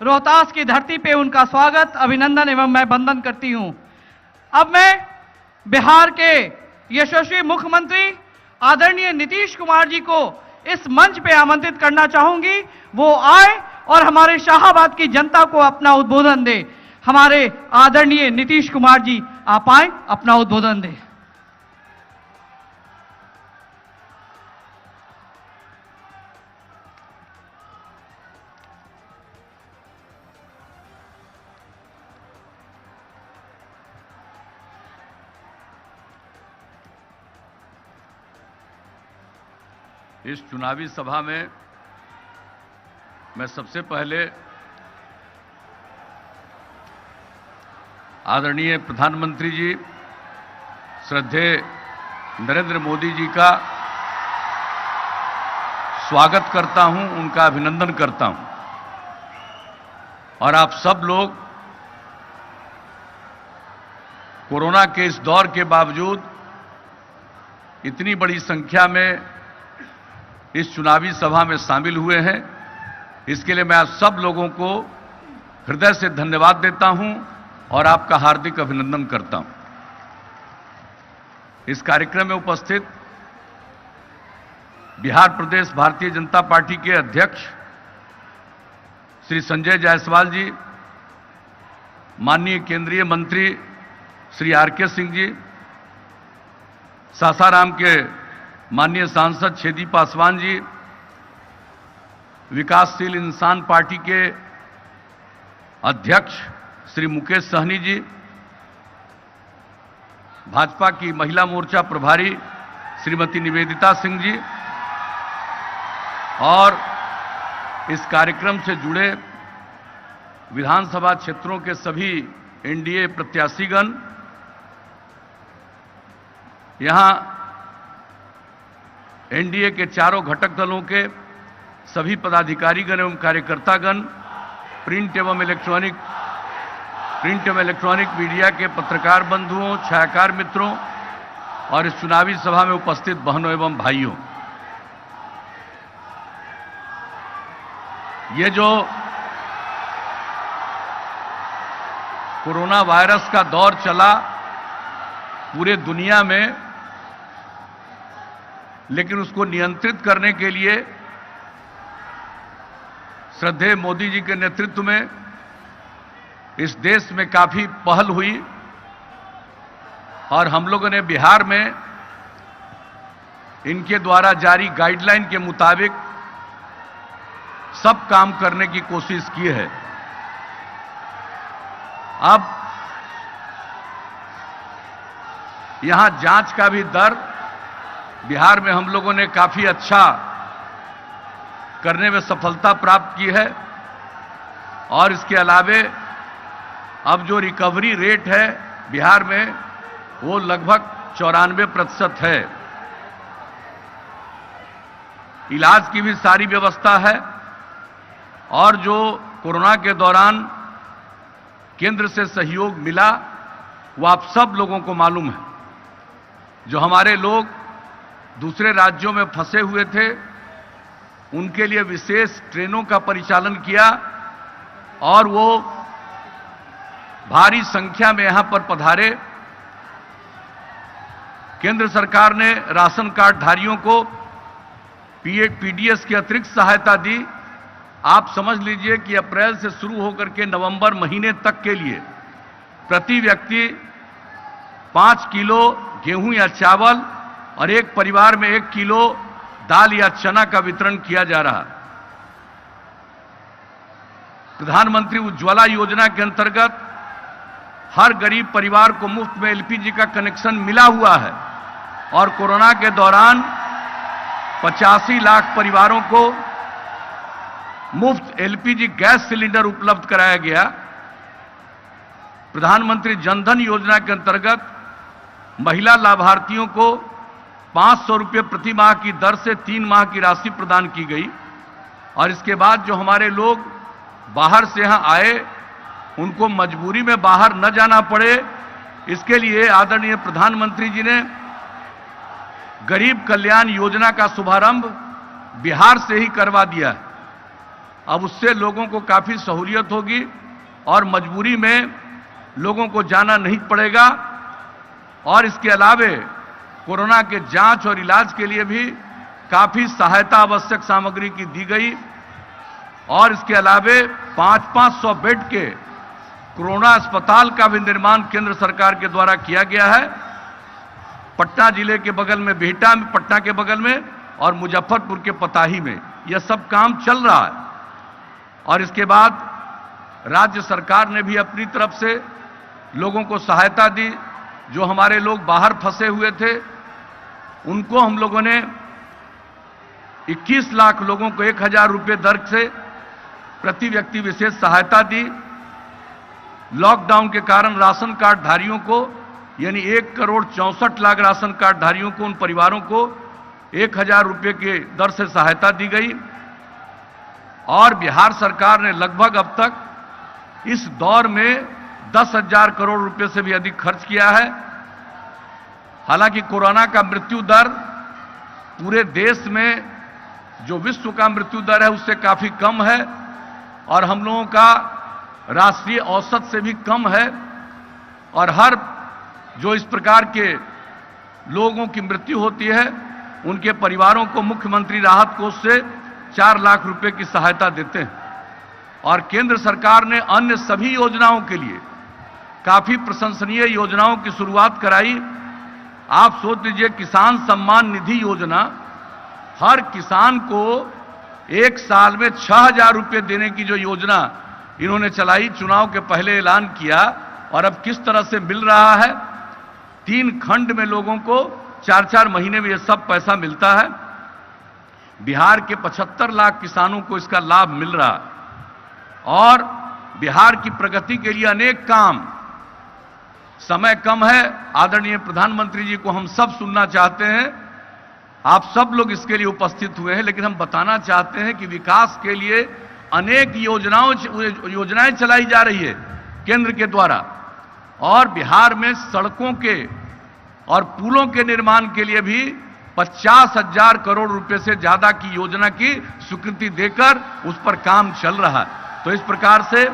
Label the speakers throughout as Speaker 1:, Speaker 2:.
Speaker 1: रोहतास की धरती पे उनका स्वागत, अभिनंदन एवं मैं वंदन करती हूं। अब मैं बिहार के यशस्वी मुख्यमंत्री आदरणीय नीतीश कुमार जी को इस मंच पे आमंत्रित करना चाहूंगी। वो आए और हमारे शाहाबाद की जनता को अपना उद्बोधन दे। हमारे आदरणीय नीतीश कुमार जी आप आए, अपना उद्बोधन दें।
Speaker 2: इस चुनावी सभा में मैं सबसे पहले आदरणीय प्रधानमंत्री जी श्रद्धेय नरेंद्र मोदी जी का स्वागत करता हूं, उनका अभिनंदन करता हूं। और आप सब लोग कोरोना के इस दौर के बावजूद इतनी बड़ी संख्या में इस चुनावी सभा में शामिल हुए हैं, इसके लिए मैं आप सब लोगों को हृदय से धन्यवाद देता हूं और आपका हार्दिक अभिनंदन करता हूं। इस कार्यक्रम में उपस्थित बिहार प्रदेश भारतीय जनता पार्टी के अध्यक्ष श्री संजय जायसवाल जी, माननीय केंद्रीय मंत्री श्री आर.के. सिंह जी, सासाराम के माननीय सांसद छेदी पासवान जी, विकासशील इंसान पार्टी के अध्यक्ष श्री मुकेश सहनी जी, भाजपा की महिला मोर्चा प्रभारी श्रीमती निवेदिता सिंह जी और इस कार्यक्रम से जुड़े विधानसभा क्षेत्रों के सभी एनडीए प्रत्याशीगण, यहां एनडीए के चारों घटक दलों के सभी पदाधिकारीगण एवं कार्यकर्तागण, प्रिंट एवं इलेक्ट्रॉनिक मीडिया के पत्रकार बंधुओं, छायाकार मित्रों और इस चुनावी सभा में उपस्थित बहनों एवं भाइयों, ये जो कोरोना वायरस का दौर चला पूरे दुनिया में, लेकिन उसको नियंत्रित करने के लिए श्रद्धेय मोदी जी के नेतृत्व में इस देश में काफी पहल हुई और हम लोगों ने बिहार में इनके द्वारा जारी गाइडलाइन के मुताबिक सब काम करने की कोशिश की है। अब यहां जांच का भी दर बिहार में हम लोगों ने काफी अच्छा करने में सफलता प्राप्त की है और इसके अलावे अब जो रिकवरी रेट है बिहार में वो लगभग 94% है। इलाज की भी सारी व्यवस्था है और जो कोरोना के दौरान केंद्र से सहयोग मिला वो आप सब लोगों को मालूम है। जो हमारे लोग दूसरे राज्यों में फंसे हुए थे उनके लिए विशेष ट्रेनों का परिचालन किया और वो भारी संख्या में यहां पर पधारे। केंद्र सरकार ने राशन कार्ड धारियों को पीडीएस की अतिरिक्त सहायता दी। आप समझ लीजिए कि अप्रैल से शुरू होकर के नवंबर महीने तक के लिए प्रति व्यक्ति 5 किलो गेहूं या चावल और एक परिवार में 1 किलो दाल या चना का वितरण किया जा रहा। प्रधानमंत्री उज्ज्वला योजना के अंतर्गत हर गरीब परिवार को मुफ्त में एलपीजी का कनेक्शन मिला हुआ है और कोरोना के दौरान 85 लाख परिवारों को मुफ्त एलपीजी गैस सिलेंडर उपलब्ध कराया गया। प्रधानमंत्री जनधन योजना के अंतर्गत महिला लाभार्थियों को 500 रुपये प्रति माह की दर से 3 माह की राशि प्रदान की गई। और इसके बाद जो हमारे लोग बाहर से यहां आए उनको मजबूरी में बाहर न जाना पड़े, इसके लिए आदरणीय प्रधानमंत्री जी ने गरीब कल्याण योजना का शुभारंभ बिहार से ही करवा दिया है। अब उससे लोगों को काफी सहूलियत होगी और मजबूरी में लोगों को जाना नहीं पड़ेगा। और इसके अलावे कोरोना के जांच और इलाज के लिए भी काफी सहायता आवश्यक सामग्री की दी गई। और इसके अलावे 500 बेड के कोरोना अस्पताल का भी निर्माण केंद्र सरकार के द्वारा किया गया है। पटना जिले के बगल में बिहटा में, पटना के बगल में, और मुजफ्फरपुर के पताही में यह सब काम चल रहा है। और इसके बाद राज्य सरकार ने भी अपनी तरफ से लोगों को सहायता दी। जो हमारे लोग बाहर फंसे हुए थे उनको हम लोगों ने 21 लाख लोगों को 1000 रुपये दर से प्रति व्यक्ति विशेष सहायता दी। लॉकडाउन के कारण राशन कार्ड धारियों को यानी 1,64,00,000 राशन कार्ड धारियों को, उन परिवारों को 1000 रुपये के दर से सहायता दी गई। और बिहार सरकार ने लगभग अब तक इस दौर में 10,000 करोड़ रुपए से भी अधिक खर्च किया है। हालांकि कोरोना का मृत्यु दर पूरे देश में जो विश्व का मृत्यु दर है उससे काफी कम है और हम लोगों का राष्ट्रीय औसत से भी कम है। और हर जो इस प्रकार के लोगों की मृत्यु होती है उनके परिवारों को मुख्यमंत्री राहत कोष से 4 लाख रुपए की सहायता देते हैं। और केंद्र सरकार ने अन्य सभी योजनाओं के लिए काफी प्रशंसनीय योजनाओं की शुरुआत कराई। आप सोच लीजिए, किसान सम्मान निधि योजना हर किसान को 1 साल में 6,000 रुपये देने की जो योजना इन्होंने चलाई, चुनाव के पहले ऐलान किया और अब किस तरह से मिल रहा है। 3 खंड में लोगों को 4-4 महीने में यह सब पैसा मिलता है। बिहार के 75 लाख किसानों को इसका लाभ मिल रहा है। और बिहार की प्रगति के लिए अनेक काम, समय कम है, आदरणीय प्रधानमंत्री जी को हम सब सुनना चाहते हैं। आप सब लोग इसके लिए उपस्थित हुए हैं, लेकिन हम बताना चाहते हैं कि विकास के लिए अनेक योजनाएं चलाई जा रही है केंद्र के द्वारा। और बिहार में सड़कों के और पुलों के निर्माण के लिए भी 50,000 करोड़ रुपए से ज्यादा की योजना की स्वीकृति देकर उस पर काम चल रहा है। तो इस प्रकार से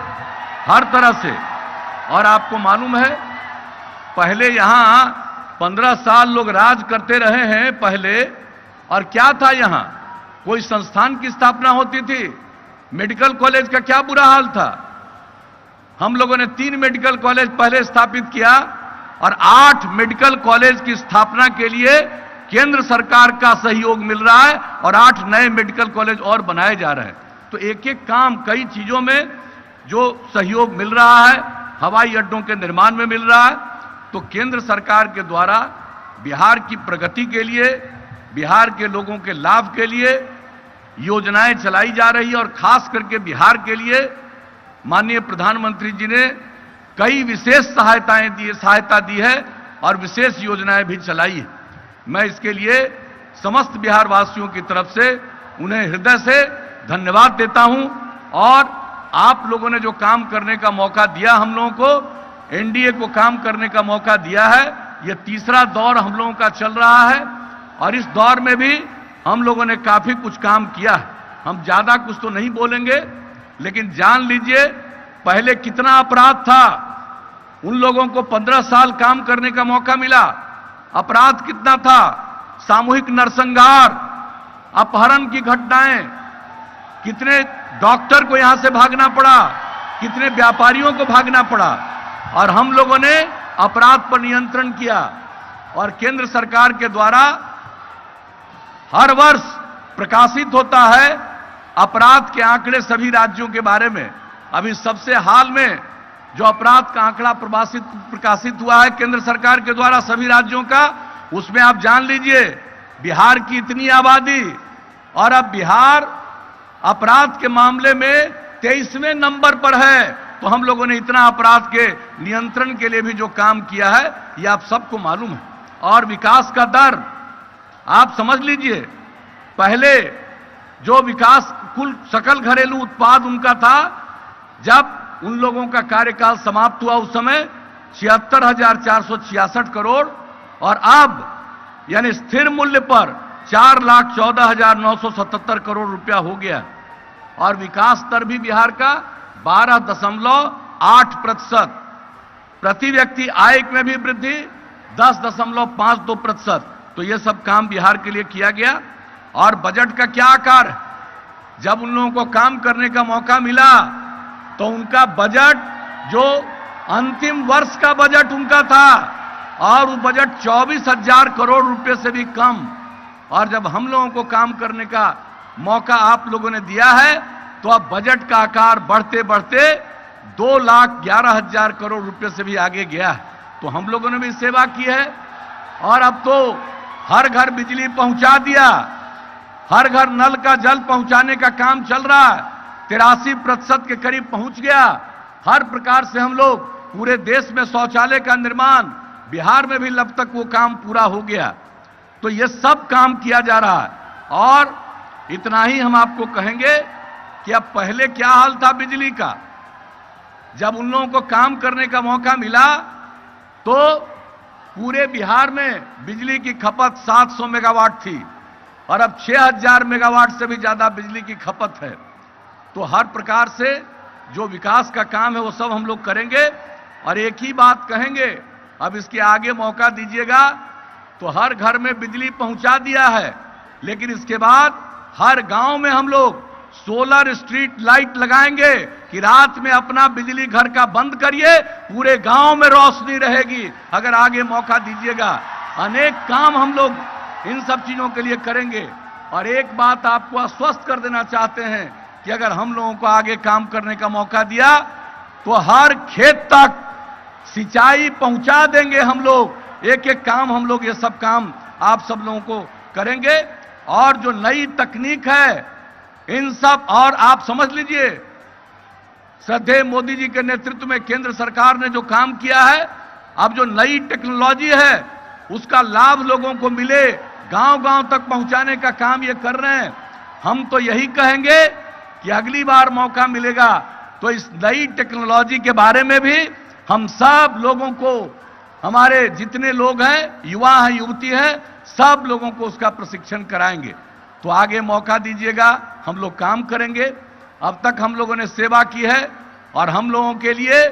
Speaker 2: हर तरह से, और आपको मालूम है पहले यहां 15 साल लोग राज करते रहे हैं पहले, और क्या था यहां कोई संस्थान की स्थापना होती थी, मेडिकल कॉलेज का क्या बुरा हाल था। हम लोगों ने 3 मेडिकल कॉलेज पहले स्थापित किया और 8 मेडिकल कॉलेज की स्थापना के लिए केंद्र सरकार का सहयोग मिल रहा है और 8 नए मेडिकल कॉलेज और बनाए जा रहे हैं। तो एक एक काम, कई चीजों में जो सहयोग मिल रहा है, हवाई अड्डों के निर्माण में मिल रहा है। तो केंद्र सरकार के द्वारा बिहार की प्रगति के लिए, बिहार के लोगों के लाभ के लिए योजनाएं चलाई जा रही है। और खास करके बिहार के लिए माननीय प्रधानमंत्री जी ने कई विशेष सहायता दी है और विशेष योजनाएं भी चलाई है। मैं इसके लिए समस्त बिहार वासियों की तरफ से उन्हें हृदय से धन्यवाद देता हूं। और आप लोगों ने जो काम करने का मौका दिया हम लोगों को, एनडीए को काम करने का मौका दिया है, यह तीसरा दौर हम लोगों का चल रहा है। और इस दौर में भी हम लोगों ने काफी कुछ काम किया है। हम ज्यादा कुछ तो नहीं बोलेंगे, लेकिन जान लीजिए पहले कितना अपराध था। उन लोगों को 15 साल काम करने का मौका मिला, अपराध कितना था, सामूहिक नरसंहार, अपहरण की घटनाएं, कितने डॉक्टर को यहां से भागना पड़ा, कितने व्यापारियों को भागना पड़ा। और हम लोगों ने अपराध पर नियंत्रण किया। और केंद्र सरकार के द्वारा हर वर्ष प्रकाशित होता है अपराध के आंकड़े सभी राज्यों के बारे में। अभी सबसे हाल में जो अपराध का आंकड़ा प्रकाशित हुआ है केंद्र सरकार के द्वारा सभी राज्यों का, उसमें आप जान लीजिए बिहार की इतनी आबादी और अब बिहार अपराध के मामले में 23वें नंबर पर है। तो हम लोगों ने इतना अपराध के नियंत्रण के लिए भी जो काम किया है ये आप सबको मालूम है। और विकास का दर आप समझ लीजिए, पहले जो विकास कुल सकल घरेलू उत्पाद उनका था, जब उन लोगों का कार्यकाल समाप्त हुआ उस समय 76,466 करोड़, और अब यानी स्थिर मूल्य पर 4,14,977 करोड़ रुपया हो गया। और विकास दर भी बिहार का 12.8%। प्रति व्यक्ति आय में भी वृद्धि 10.52%। तो ये सब काम बिहार के लिए किया गया। और बजट का क्या आकार है? जब उन लोगों को काम करने का मौका मिला तो उनका बजट, जो अंतिम वर्ष का बजट उनका था, और वो बजट 24,000 करोड़ रुपए से भी कम। और जब हम लोगों को काम करने का मौका आप लोगों ने दिया है तो अब बजट का आकार बढ़ते बढ़ते 2,11,000 करोड़ रुपए से भी आगे गया है। तो हम लोगों ने भी सेवा की है। और अब तो हर घर बिजली पहुंचा दिया, हर घर नल का जल पहुंचाने का काम चल रहा है, 83% के करीब पहुंच गया। हर प्रकार से हम लोग पूरे देश में शौचालय का निर्माण, बिहार में भी अब तक वो काम पूरा हो गया। तो ये सब काम किया जा रहा है। और इतना ही हम आपको कहेंगे कि अब पहले क्या हाल था बिजली का। जब उन लोगों को काम करने का मौका मिला तो पूरे बिहार में बिजली की खपत 700 मेगावाट थी और अब 6,000 मेगावाट से भी ज्यादा बिजली की खपत है। तो हर प्रकार से जो विकास का काम है वो सब हम लोग करेंगे। और एक ही बात कहेंगे, अब इसके आगे मौका दीजिएगा तो हर घर में बिजली पहुंचा दिया है, लेकिन इसके बाद हर गांव में हम लोग सोलर स्ट्रीट लाइट लगाएंगे कि रात में अपना बिजली घर का बंद करिए, पूरे गांव में रोशनी रहेगी। अगर आगे मौका दीजिएगा, अनेक काम हम लोग इन सब चीजों के लिए करेंगे। और एक बात आपको आश्वस्त कर देना चाहते हैं कि अगर हम लोगों को आगे काम करने का मौका दिया तो हर खेत तक सिंचाई पहुंचा देंगे हम लोग। एक एक काम हम लोग, ये सब काम आप सब लोगों को करेंगे। और जो नई तकनीक है इन सब, और आप समझ लीजिए, श्रद्धेय मोदी जी के नेतृत्व में केंद्र सरकार ने जो काम किया है, अब जो नई टेक्नोलॉजी है उसका लाभ लोगों को मिले, गांव-गांव तक पहुंचाने का काम ये कर रहे हैं। हम तो यही कहेंगे कि अगली बार मौका मिलेगा तो इस नई टेक्नोलॉजी के बारे में भी हम सब लोगों को, हमारे जितने लोग हैं, युवा हैं, युवती हैं, सब लोगों को उसका प्रशिक्षण कराएंगे। तो आगे मौका दीजिएगा, हम लोग काम करेंगे। अब तक हम लोगों ने सेवा की है और हम लोगों के लिए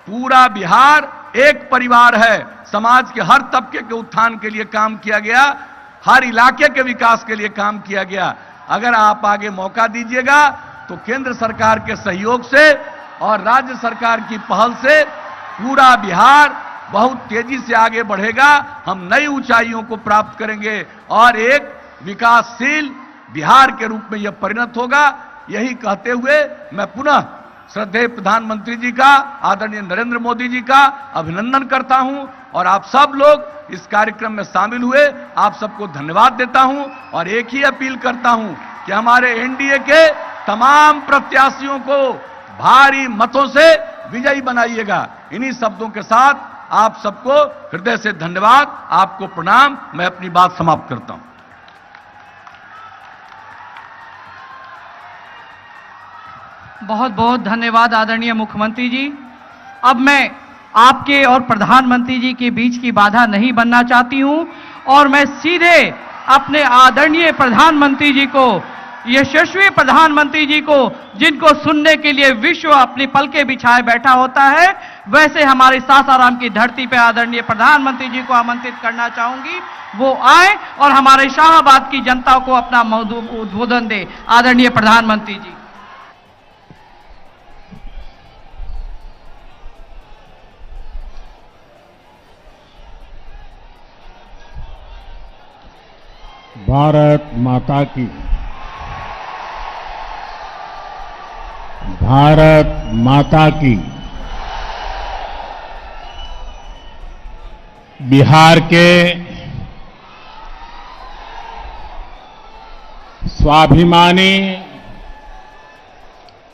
Speaker 2: पूरा बिहार एक परिवार है। समाज के हर तबके के उत्थान के लिए काम किया गया, हर इलाके के विकास के लिए काम किया गया। अगर आप आगे मौका दीजिएगा तो केंद्र सरकार के सहयोग से और राज्य सरकार की पहल से पूरा बिहार बहुत तेजी से आगे बढ़ेगा। हम नई ऊंचाइयों को प्राप्त करेंगे और एक विकासशील बिहार के रूप में यह परिणत होगा। यही कहते हुए मैं पुनः श्रद्धेय प्रधानमंत्री जी का, आदरणीय नरेंद्र मोदी जी का अभिनंदन करता हूं और आप सब लोग इस कार्यक्रम में शामिल हुए, आप सबको धन्यवाद देता हूं। और एक ही अपील करता हूं कि हमारे एनडीए के तमाम प्रत्याशियों को भारी मतों से विजयी बनाइएगा। इन्हीं शब्दों के साथ आप सबको हृदय से धन्यवाद, आपको प्रणाम। मैं अपनी बात समाप्त करता हूं।
Speaker 1: बहुत बहुत धन्यवाद आदरणीय मुख्यमंत्री जी। अब मैं आपके और प्रधानमंत्री जी के बीच की बाधा नहीं बनना चाहती हूं और मैं सीधे अपने आदरणीय प्रधानमंत्री जी को, यशस्वी प्रधानमंत्री जी को, जिनको सुनने के लिए विश्व अपनी पलकें बिछाए बैठा होता है, वैसे हमारे सासाराम की धरती पर आदरणीय प्रधानमंत्री जी को आमंत्रित करना चाहूंगी। वो आए और हमारे शाहाबाद की जनता को अपना उद्बोधन दे। आदरणीय प्रधानमंत्री जी।
Speaker 3: भारत माता की, भारत माता की। बिहार के स्वाभिमानी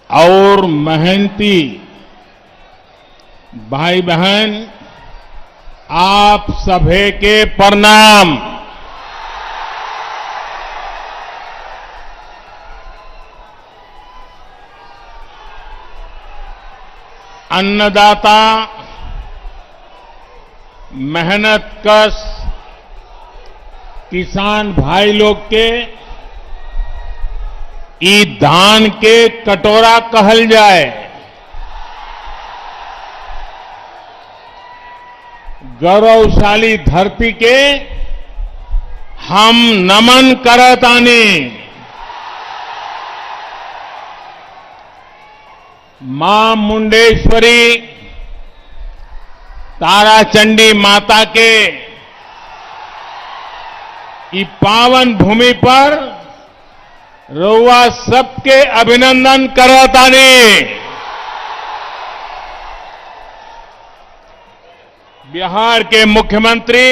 Speaker 3: और मेहनती भाई बहन, आप सभी के प्रणाम। अन्नदाता, मेहनत कश किसान भाई लोग के ई धान के कटोरा कहल जाए, गौरवशाली धरती के हम नमन करतानी। मां मुंडेश्वरी ताराचंडी माता के ई पावन भूमि पर रउआ सबके अभिनंदन करतानी। बिहार के मुख्यमंत्री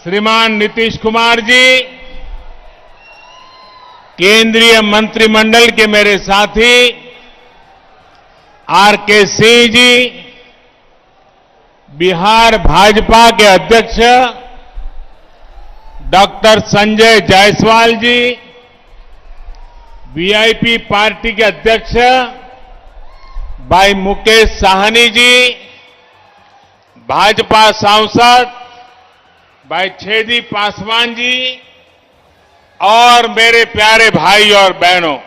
Speaker 3: श्रीमान नीतीश कुमार जी, केंद्रीय मंत्रिमंडल के मेरे साथी आर.के. सिंह जी, बिहार भाजपा के अध्यक्ष डॉक्टर संजय जायसवाल जी, वीआईपी पार्टी के अध्यक्ष भाई मुकेश साहनी जी, भाजपा सांसद भाई छेदी पासवान जी और मेरे प्यारे भाई और बहनों,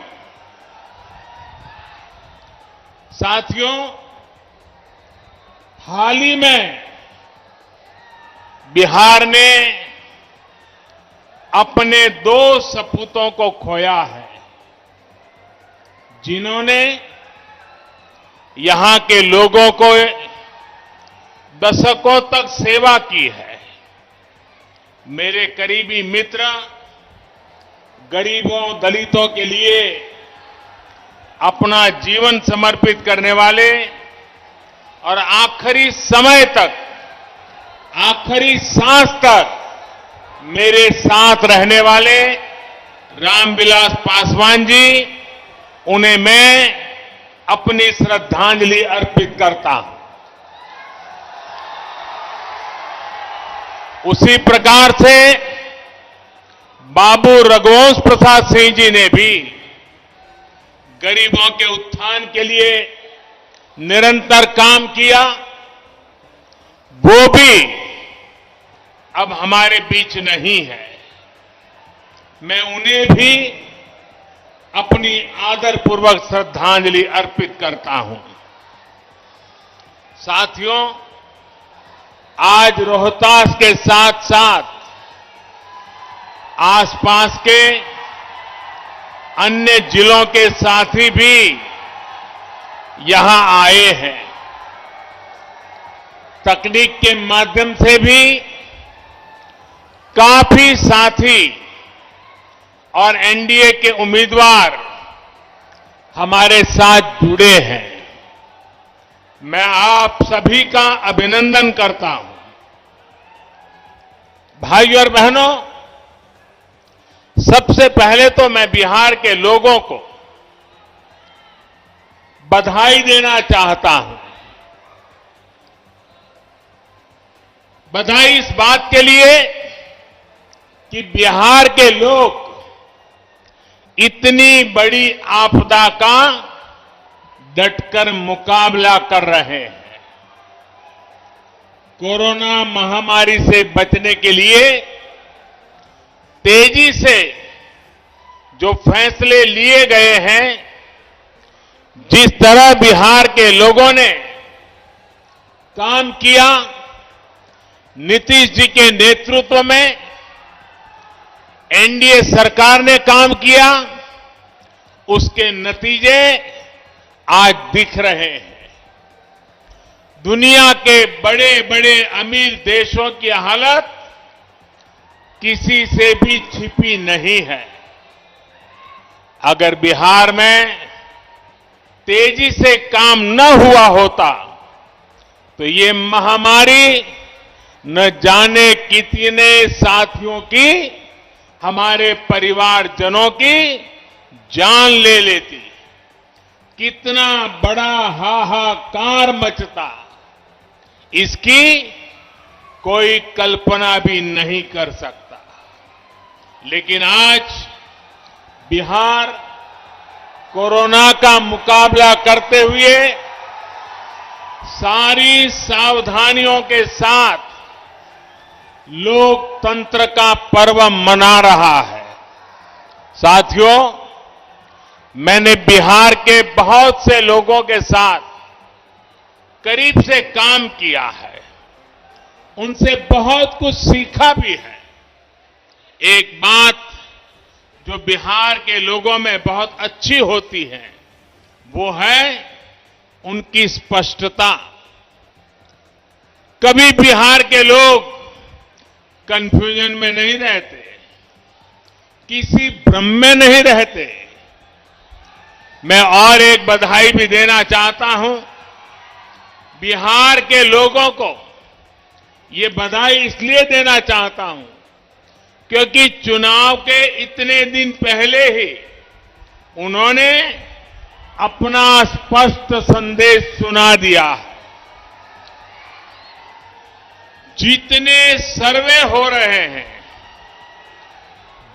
Speaker 3: साथियों, हाल ही में बिहार ने अपने 2 सपूतों को खोया है, जिन्होंने यहां के लोगों को दशकों तक सेवा की है। मेरे करीबी मित्र, गरीबों दलितों के लिए अपना जीवन समर्पित करने वाले और आखिरी समय तक, आखिरी सांस तक मेरे साथ रहने वाले रामविलास पासवान जी, उन्हें मैं अपनी श्रद्धांजलि अर्पित करता हूं। उसी प्रकार से बाबू रघुवंश प्रसाद सिंह जी ने भी गरीबों के उत्थान के लिए निरंतर काम किया। वो भी अब हमारे बीच नहीं है। मैं उन्हें भी अपनी आदरपूर्वक श्रद्धांजलि अर्पित करता हूं। साथियों, आज रोहतास के साथ साथ आसपास के अन्य जिलों के साथी भी यहां आए हैं। तकनीक के माध्यम से भी काफी साथी और एनडीए के उम्मीदवार हमारे साथ जुड़े हैं। मैं आप सभी का अभिनंदन करता हूं। भाई और बहनों, सबसे पहले तो मैं बिहार के लोगों को बधाई देना चाहता हूं। बधाई इस बात के लिए कि बिहार के लोग इतनी बड़ी आपदा का डटकर मुकाबला कर रहे हैं। कोरोना महामारी से बचने के लिए तेजी से जो फैसले लिए गए हैं, जिस तरह बिहार के लोगों ने काम किया, नीतीश जी के नेतृत्व में एनडीए सरकार ने काम किया, उसके नतीजे आज दिख रहे हैं। दुनिया के बड़े बड़े अमीर देशों की हालत किसी से भी छिपी नहीं है। अगर बिहार में तेजी से काम न हुआ होता तो ये महामारी न जाने कितने साथियों की, हमारे परिवारजनों की जान ले लेती। कितना बड़ा हाहाकार मचता, इसकी कोई कल्पना भी नहीं कर सकता। लेकिन आज बिहार कोरोना का मुकाबला करते हुए सारी सावधानियों के साथ लोकतंत्र का पर्व मना रहा है। साथियों, मैंने बिहार के बहुत से लोगों के साथ करीब से काम किया है, उनसे बहुत कुछ सीखा भी है। एक बात जो बिहार के लोगों में बहुत अच्छी होती है, वो है उनकी स्पष्टता। कभी बिहार के लोग कंफ्यूजन में नहीं रहते, किसी भ्रम में नहीं रहते। मैं और एक बधाई भी देना चाहता हूं बिहार के लोगों को। ये बधाई इसलिए देना चाहता हूं क्योंकि चुनाव के इतने दिन पहले ही उन्होंने अपना स्पष्ट संदेश सुना दिया है। जितने सर्वे हो रहे हैं,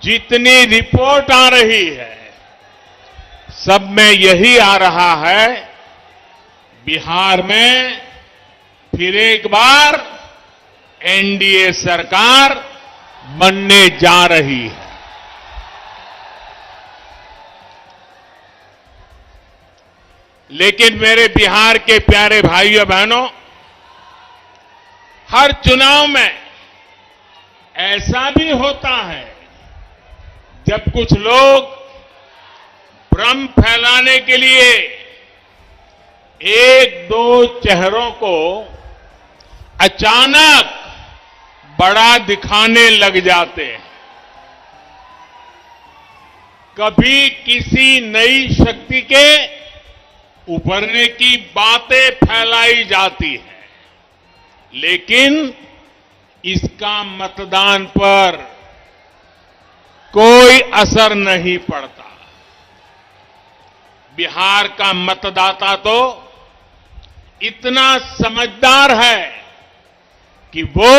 Speaker 3: जितनी रिपोर्ट आ रही है, सब में यही आ रहा है, बिहार में फिर एक बार एनडीए सरकार बनने जा रही है। लेकिन मेरे बिहार के प्यारे भाइयों बहनों, हर चुनाव में ऐसा भी होता है जब कुछ लोग भ्रम फैलाने के लिए एक दो चेहरों को अचानक बड़ा दिखाने लग जाते हैं। कभी किसी नई शक्ति के उभरने की बातें फैलाई जाती है, लेकिन इसका मतदान पर कोई असर नहीं पड़ता। बिहार का मतदाता तो इतना समझदार है कि वो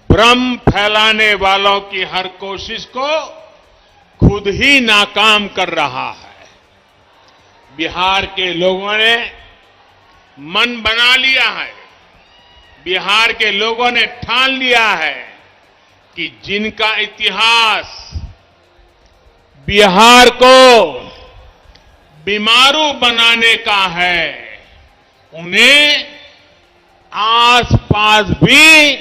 Speaker 3: भ्रम फैलाने वालों की हर कोशिश को खुद ही नाकाम कर रहा है। बिहार के लोगों ने मन बना लिया है, बिहार के लोगों ने ठान लिया है कि जिनका इतिहास बिहार को बीमारू बनाने का है, उन्हें आसपास भी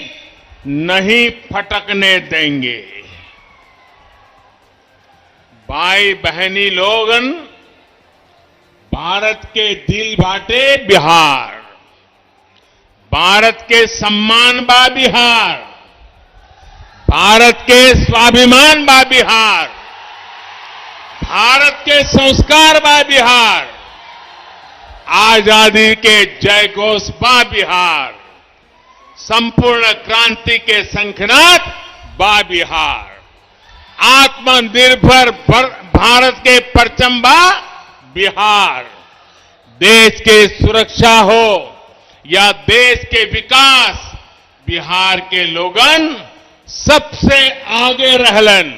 Speaker 3: नहीं फटकने देंगे। भाई बहनी लोगन, भारत के दिल बाटे बिहार, भारत के सम्मान बा बिहार, भारत के स्वाभिमान बा बिहार, भारत के संस्कार बा बिहार, आजादी के जय घोष बा बिहार, संपूर्ण क्रांति के शंखनाद बा बिहार, आत्मनिर्भर भारत के परचम बा बिहार। देश के सुरक्षा हो या देश के विकास, बिहार के लोगन सबसे आगे रहलन।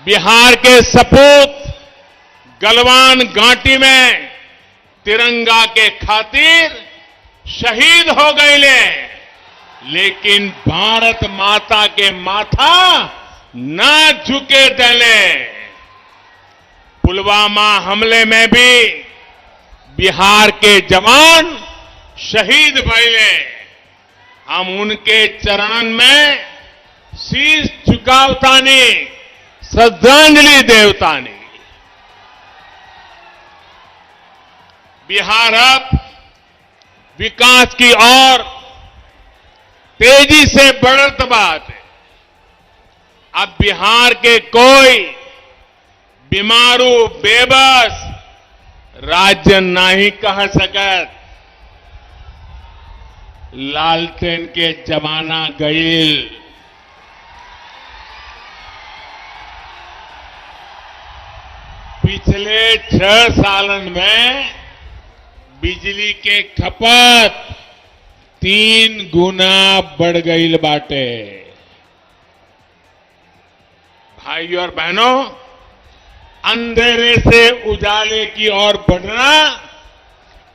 Speaker 3: बिहार के सपूत गलवान घाटी में तिरंगा के खातिर शहीद हो गए, लेकिन भारत माता के माथा ना झुके दले। पुलवामा हमले में भी बिहार के जवान शहीद भइले। हम उनके चरणन में शीश झुकावतानी, श्रद्धांजलि देवतानी। बिहार अब विकास की ओर तेजी से बढ़त बात है। अब बिहार के कोई बीमारू बेबस राज्य नहीं कह सकत। लालटेन के जमाना गईल। पिछले 6 सालन में बिजली के खपत 3 गुना बढ़ गईल बाटे। भाइयों और बहनों, अंधेरे से उजाले की ओर बढ़ना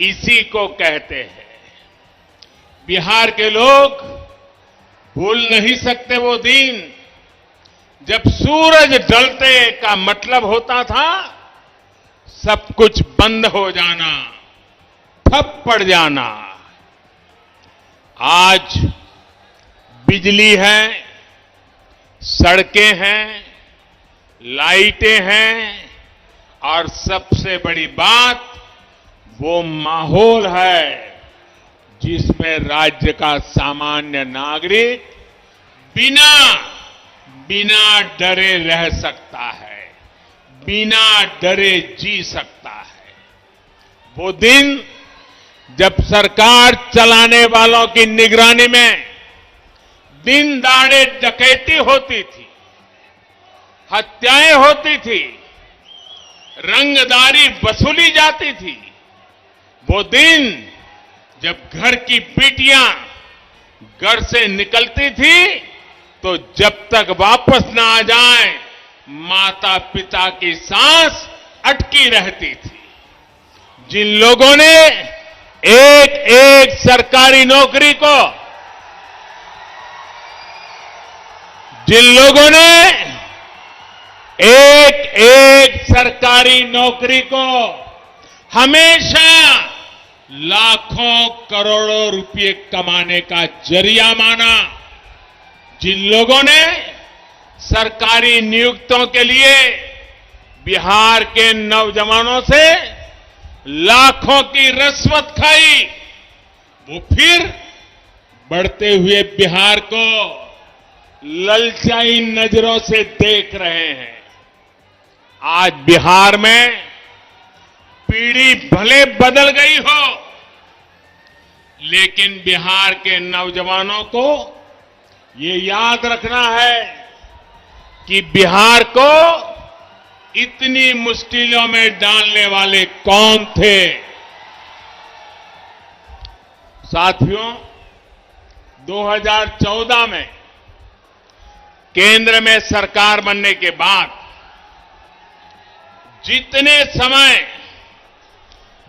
Speaker 3: इसी को कहते हैं। बिहार के लोग भूल नहीं सकते वो दिन जब सूरज ढलते का मतलब होता था सब कुछ बंद हो जाना, ठप पड़ जाना। आज बिजली है, सड़कें हैं, लाइटें हैं और सबसे बड़ी बात वो माहौल है जिसमें राज्य का सामान्य नागरिक बिना डरे रह सकता है, बिना डरे जी सकता है। वो दिन जब सरकार चलाने वालों की निगरानी में दिन दहाड़े डकैती होती थी, हत्याएं होती थी, रंगदारी वसूली जाती थी, वो दिन जब घर की बेटियां घर से निकलती थी तो जब तक वापस ना आ जाए माता पिता की सांस अटकी रहती थी। जिन लोगों ने एक एक सरकारी नौकरी को, जिन लोगों ने एक एक सरकारी नौकरी को हमेशा लाखों करोड़ों रुपए कमाने का जरिया माना, जिन लोगों ने सरकारी नियुक्तों के लिए बिहार के नौजवानों से लाखों की रिश्वत खाई, वो फिर बढ़ते हुए बिहार को ललचाई नजरों से देख रहे हैं। आज बिहार में पीढ़ी भले बदल गई हो, लेकिन बिहार के नौजवानों को ये याद रखना है कि बिहार को इतनी मुश्किलों में डालने वाले कौन थे। साथियों, 2014 में केंद्र में सरकार बनने के बाद जितने समय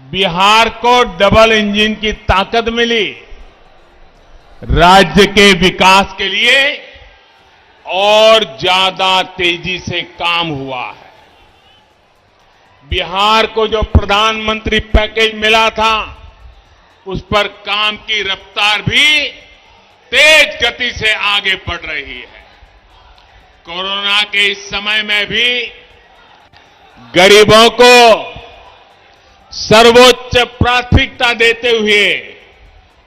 Speaker 3: बिहार को डबल इंजन की ताकत मिली, राज्य के विकास के लिए और ज्यादा तेजी से काम हुआ है। बिहार को जो प्रधानमंत्री पैकेज मिला था, उस पर काम की रफ्तार भी तेज गति से आगे बढ़ रही है। कोरोना के इस समय में भी गरीबों को सर्वोच्च प्राथमिकता देते हुए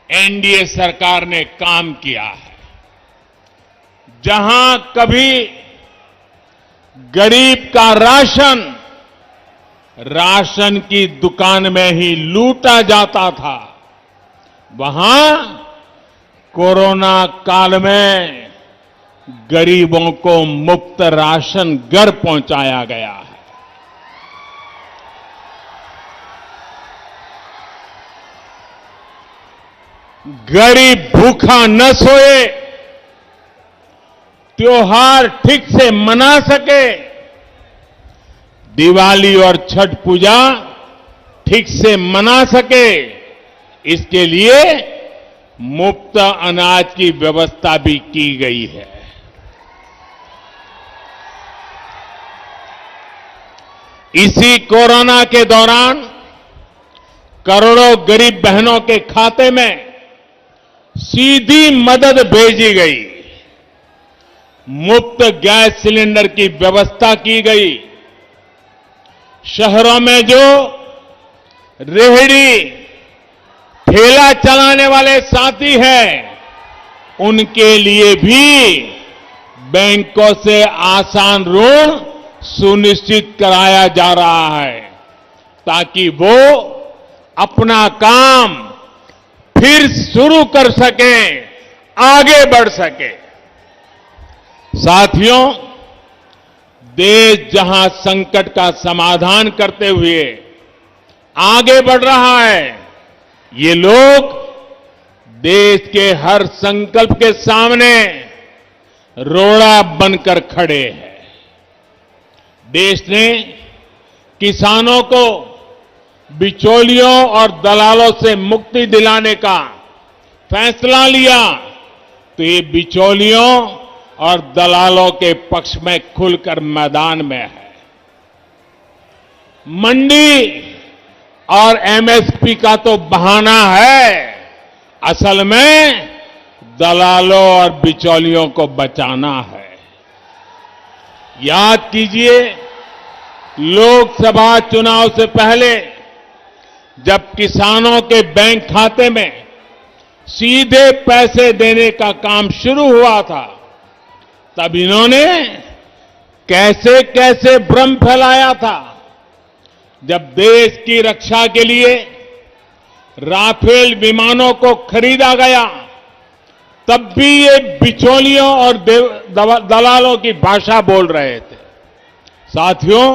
Speaker 3: एनडीए सरकार ने काम किया है। जहां कभी गरीब का राशन की दुकान में ही लूटा जाता था, वहां कोरोना काल में गरीबों को मुफ्त राशन घर पहुंचाया गया है। गरीब भूखा न सोए, त्योहार ठीक से मना सके, दिवाली और छठ पूजा ठीक से मना सके, इसके लिए मुफ्त अनाज की व्यवस्था भी की गई है। इसी कोरोना के दौरान करोड़ों गरीब बहनों के खाते में सीधी मदद भेजी गई, मुफ्त गैस सिलेंडर की व्यवस्था की गई। शहरों में जो रेहड़ी ठेला चलाने वाले साथी हैं, उनके लिए भी बैंकों से आसान ऋण सुनिश्चित कराया जा रहा है, ताकि वो अपना काम फिर शुरू कर सकें, आगे बढ़ सके। साथियों, देश जहां संकट का समाधान करते हुए आगे बढ़ रहा है, ये लोग देश के हर संकल्प के सामने रोड़ा बनकर खड़े हैं। देश ने किसानों को बिचौलियों और दलालों से मुक्ति दिलाने का फैसला लिया, तो ये बिचौलियों और दलालों के पक्ष में खुलकर मैदान में है। मंडी और एमएसपी का तो बहाना है, असल में दलालों और बिचौलियों को बचाना है। याद कीजिए, लोकसभा चुनाव से पहले जब किसानों के बैंक खाते में सीधे पैसे देने का काम शुरू हुआ था, तब इन्होंने कैसे कैसे भ्रम फैलाया था। जब देश की रक्षा के लिए राफेल विमानों को खरीदा गया, तब भी ये बिचौलियों और दलालों की भाषा बोल रहे थे। साथियों,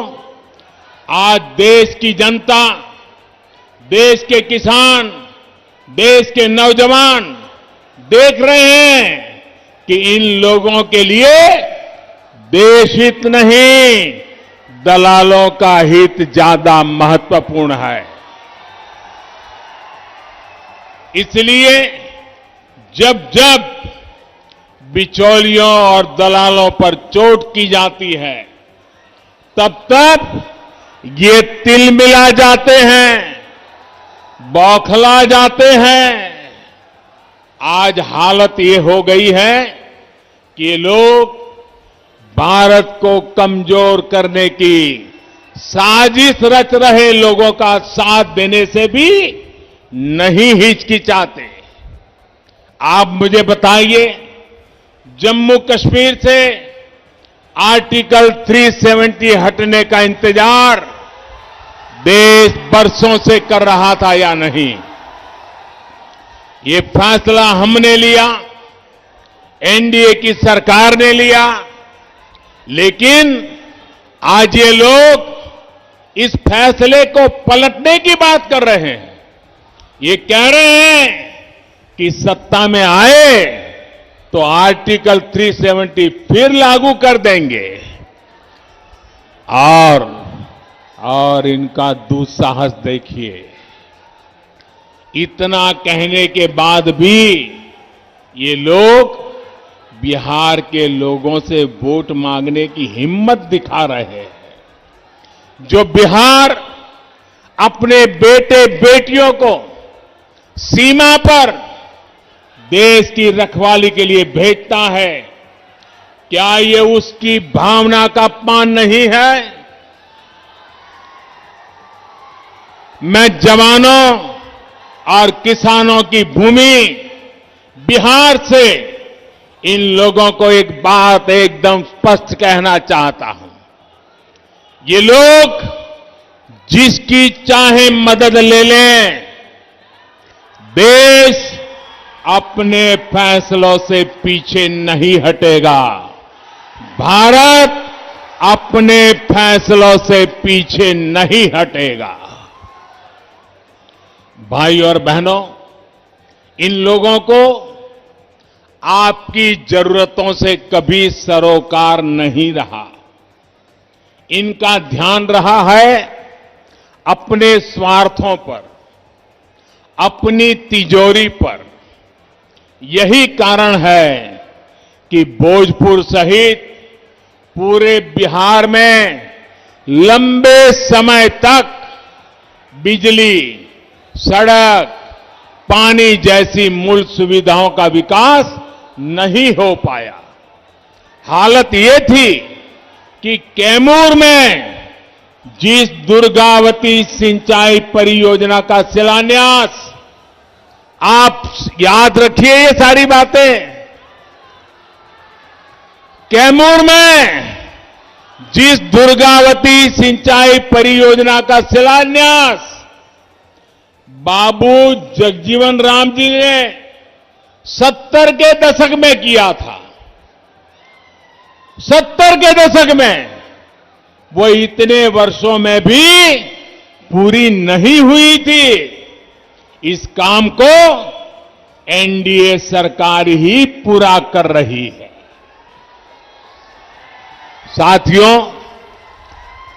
Speaker 3: आज देश की जनता, देश के किसान, देश के नौजवान देख रहे हैं कि इन लोगों के लिए देश हित नहीं, दलालों का हित ज्यादा महत्वपूर्ण है। इसलिए जब जब बिचौलियों और दलालों पर चोट की जाती है, तब तब ये तिलमिला जाते हैं, बौखला जाते हैं। आज हालत ये हो गई है कि ये लोग भारत को कमजोर करने की साजिश रच रहे लोगों का साथ देने से भी नहीं हिचकिचाते। आप मुझे बताइए, जम्मू कश्मीर से आर्टिकल 370 हटने का इंतजार देश बरसों से कर रहा था या नहीं? ये फैसला हमने लिया, एनडीए की सरकार ने लिया, लेकिन आज ये लोग इस फैसले को पलटने की बात कर रहे हैं। ये कह रहे हैं कि सत्ता में आए तो आर्टिकल 370 फिर लागू कर देंगे। और इनका दुस्साहस देखिए, इतना कहने के बाद भी ये लोग बिहार के लोगों से वोट मांगने की हिम्मत दिखा रहे हैं। जो बिहार अपने बेटे बेटियों को सीमा पर देश की रखवाली के लिए भेजता है, क्या ये उसकी भावना का अपमान नहीं है? मैं जवानों और किसानों की भूमि बिहार से इन लोगों को एक बात एकदम स्पष्ट कहना चाहता हूं। ये लोग जिसकी चाहे मदद ले लें, देश अपने फैसलों से पीछे नहीं हटेगा। भारत अपने फैसलों से पीछे नहीं हटेगा। भाई और बहनों, इन लोगों को आपकी जरूरतों से कभी सरोकार नहीं रहा। इनका ध्यान रहा है अपने स्वार्थों पर, अपनी तिजोरी पर। यही कारण है कि भोजपुर सहित पूरे बिहार में लंबे समय तक बिजली, सड़क, पानी जैसी मूल सुविधाओं का विकास नहीं हो पाया। हालत ये थी कि कैमूर में जिस दुर्गावती सिंचाई परियोजना का शिलान्यास, आप याद रखिए ये सारी बातें, कैमूर में जिस दुर्गावती सिंचाई परियोजना का शिलान्यास बाबू जगजीवन राम जी ने 70 के दशक में किया था, 70 के दशक में, वो इतने वर्षों में भी पूरी नहीं हुई थी। इस काम को एनडीए सरकार ही पूरा कर रही है। साथियों,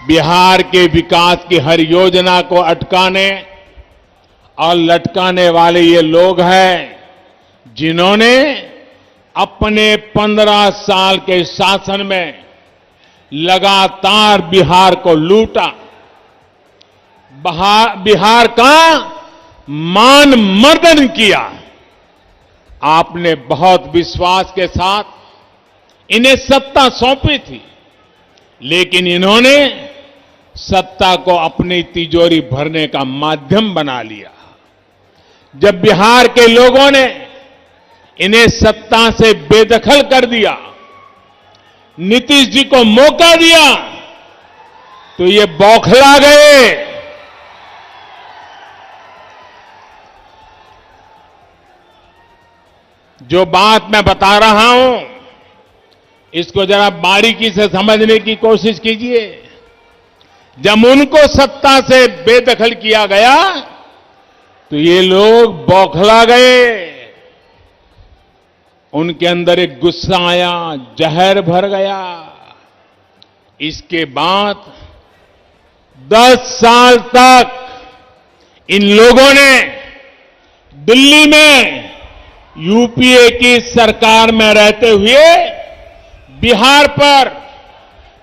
Speaker 3: बिहार के विकास की हर योजना को अटकाने और लटकाने वाले ये लोग हैं जिन्होंने अपने 15 साल के शासन में लगातार बिहार को लूटा, बिहार का मान मर्दन किया। आपने बहुत विश्वास के साथ इन्हें सत्ता सौंपी थी, लेकिन इन्होंने सत्ता को अपनी तिजोरी भरने का माध्यम बना लिया। जब बिहार के लोगों ने इन्हें सत्ता से बेदखल कर दिया, नीतीश जी को मौका दिया, तो ये बौखला गए। जो बात मैं बता रहा हूं, इसको जरा बारीकी से समझने की कोशिश कीजिए। जब उनको सत्ता से बेदखल किया गया, तो ये लोग बौखला गए। उनके अंदर एक गुस्सा आया, जहर भर गया। इसके बाद 10 साल तक इन लोगों ने दिल्ली में यूपीए की सरकार में रहते हुए बिहार पर,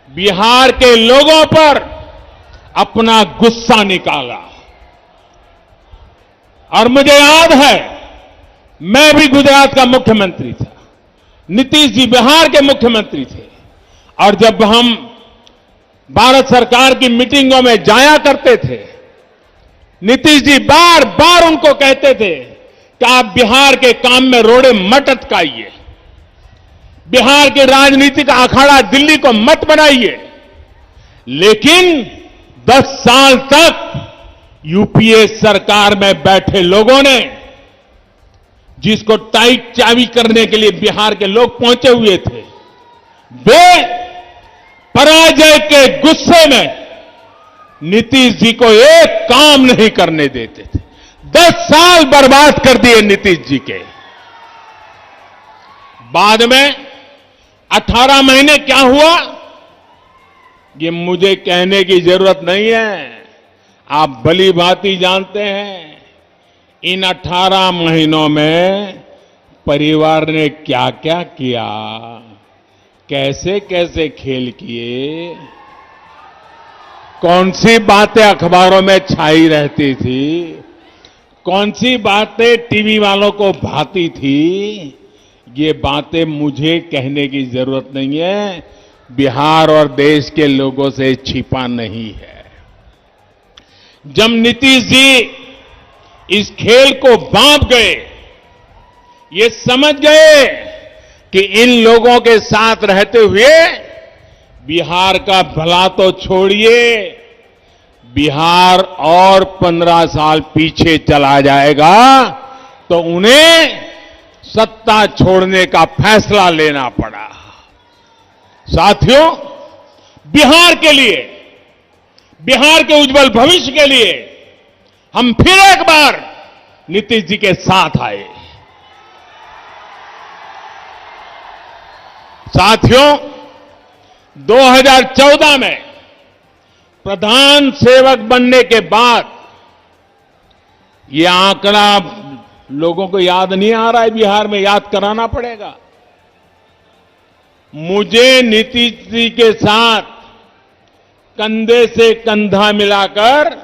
Speaker 3: बिहार के लोगों पर अपना गुस्सा निकाला। और मुझे याद है, मैं भी गुजरात का मुख्यमंत्री था, नीतीश जी बिहार के मुख्यमंत्री थे, और जब हम भारत सरकार की मीटिंगों में जाया करते थे, नीतीश जी बार बार उनको कहते थे कि आप बिहार के काम में रोड़े मत अटकाइए, बिहार के राजनीतिक अखाड़ा दिल्ली को मत बनाइए। लेकिन 10 साल तक यूपीए सरकार में बैठे लोगों ने, जिसको टाइट चाबी करने के लिए बिहार के लोग पहुंचे हुए थे, वे पराजय के गुस्से में नीतीश जी को एक काम नहीं करने देते थे। 10 साल बर्बाद कर दिए नीतीश जी के। बाद में 18 महीने क्या हुआ, ये मुझे कहने की जरूरत नहीं है, आप भली भांति जानते हैं। इन 18 महीनों में परिवार ने क्या क्या किया, कैसे कैसे खेल किए, कौन सी बातें अखबारों में छाई रहती थी, कौन सी बातें टीवी वालों को भाती थी, ये बातें मुझे कहने की जरूरत नहीं है, बिहार और देश के लोगों से छिपा नहीं है। जब नीतीश जी इस खेल को भांप गए, ये समझ गए कि इन लोगों के साथ रहते हुए बिहार का भला तो छोड़िए, बिहार और 15 साल पीछे चला जाएगा, तो उन्हें सत्ता छोड़ने का फैसला लेना पड़ा। साथियों, बिहार के लिए, बिहार के उज्जवल भविष्य के लिए हम फिर एक बार नीतीश जी के साथ आए। साथियों, 2014 में प्रधान सेवक बनने के बाद, ये आंकड़ा लोगों को याद नहीं आ रहा है, बिहार में याद कराना पड़ेगा। मुझे नीतीश जी के साथ कंधे से कंधा मिलाकर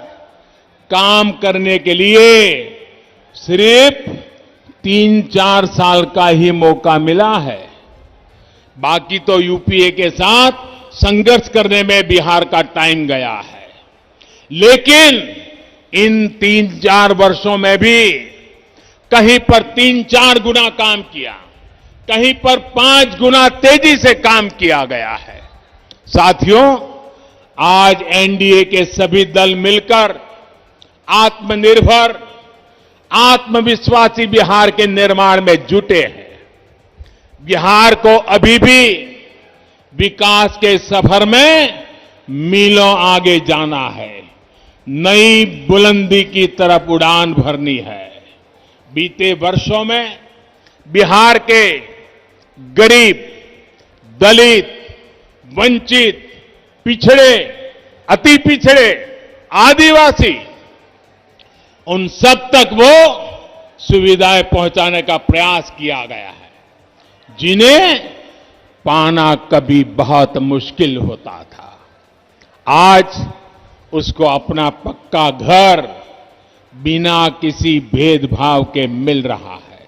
Speaker 3: काम करने के लिए सिर्फ 3-4 साल का ही मौका मिला है। बाकी तो यूपीए के साथ संघर्ष करने में बिहार का टाइम गया है। लेकिन इन 3-4 वर्षों में भी कहीं पर 3-4 गुना काम किया, कहीं पर 5 गुना तेजी से काम किया गया है। साथियों, आज एनडीए के सभी दल मिलकर आत्मनिर्भर, आत्मविश्वासी बिहार के निर्माण में जुटे हैं। बिहार को अभी भी विकास के सफर में मीलों आगे जाना है, नई बुलंदी की तरफ उड़ान भरनी है। बीते वर्षों में बिहार के गरीब, दलित, वंचित, पिछड़े, अति पिछड़े, आदिवासी, उन सब तक वो सुविधाएं पहुंचाने का प्रयास किया गया है। जिन्हें पाना कभी बहुत मुश्किल होता था। आज उसको अपना पक्का घर बिना किसी भेदभाव के मिल रहा है।